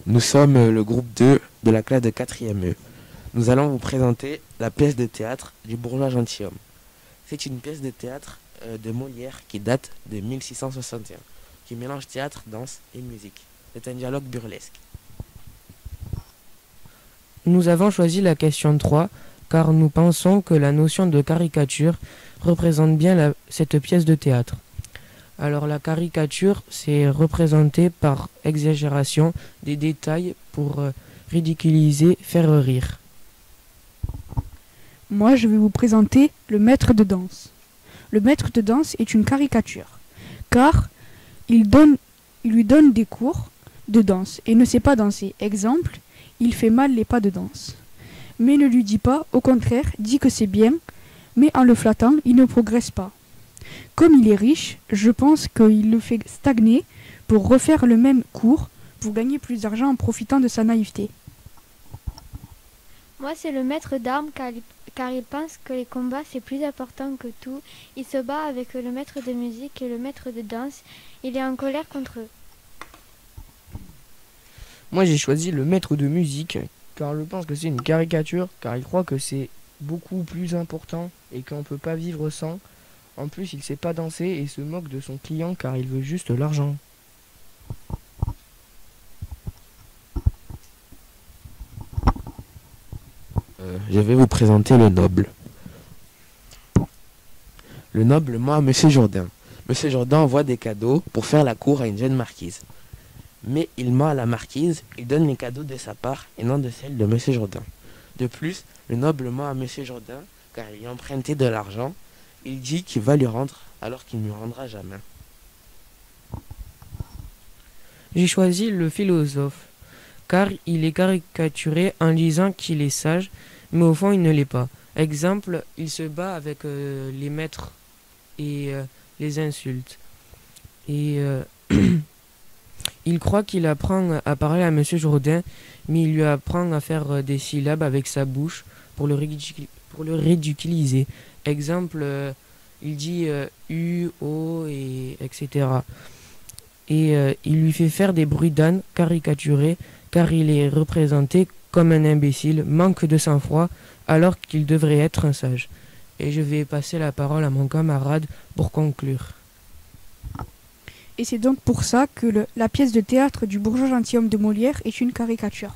Nous sommes le groupe 2 de la classe de 4e E. Nous allons vous présenter la pièce de théâtre du bourgeois gentilhomme. C'est une pièce de théâtre de Molière qui date de 1661, qui mélange théâtre, danse et musique. C'est un dialogue burlesque. Nous avons choisi la question 3 car nous pensons que la notion de caricature représente bien cette pièce de théâtre. Alors la caricature, c'est représenter par exagération des détails pour ridiculiser, faire rire. Moi, je vais vous présenter le maître de danse. Le maître de danse est une caricature, car il lui donne des cours de danse et ne sait pas danser. Exemple, il fait mal les pas de danse. Mais ne lui dit pas, au contraire, dit que c'est bien, mais en le flattant, il ne progresse pas. Comme il est riche, je pense qu'il le fait stagner pour refaire le même cours, pour gagner plus d'argent en profitant de sa naïveté. Moi, c'est le maître d'armes car il pense que les combats, c'est plus important que tout. Il se bat avec le maître de musique et le maître de danse. Il est en colère contre eux. Moi, j'ai choisi le maître de musique car je pense que c'est une caricature, car il croit que c'est beaucoup plus important et qu'on ne peut pas vivre sans. En plus, il ne sait pas danser et se moque de son client car il veut juste l'argent. Je vais vous présenter le noble. Le noble ment à Monsieur Jourdain. Monsieur Jourdain envoie des cadeaux pour faire la cour à une jeune marquise. Mais il ment à la marquise, il donne les cadeaux de sa part et non de celle de Monsieur Jourdain. De plus, le noble ment à Monsieur Jourdain car il lui a emprunté de l'argent. Il dit qu'il va lui rendre alors qu'il ne lui rendra jamais. J'ai choisi le philosophe car il est caricaturé en disant qu'il est sage, mais au fond il ne l'est pas. Exemple, il se bat avec les maîtres et les insulte. Et il croit qu'il apprend à parler à Monsieur Jourdain, mais il lui apprend à faire des syllabes avec sa bouche pour le ridiculiser. Exemple, il dit U, O, et etc. Et il lui fait faire des bruits d'âne caricaturés car il est représenté comme un imbécile, manque de sang-froid, alors qu'il devrait être un sage. Et je vais passer la parole à mon camarade pour conclure. Et c'est donc pour ça que la pièce de théâtre du bourgeois gentilhomme de Molière est une caricature.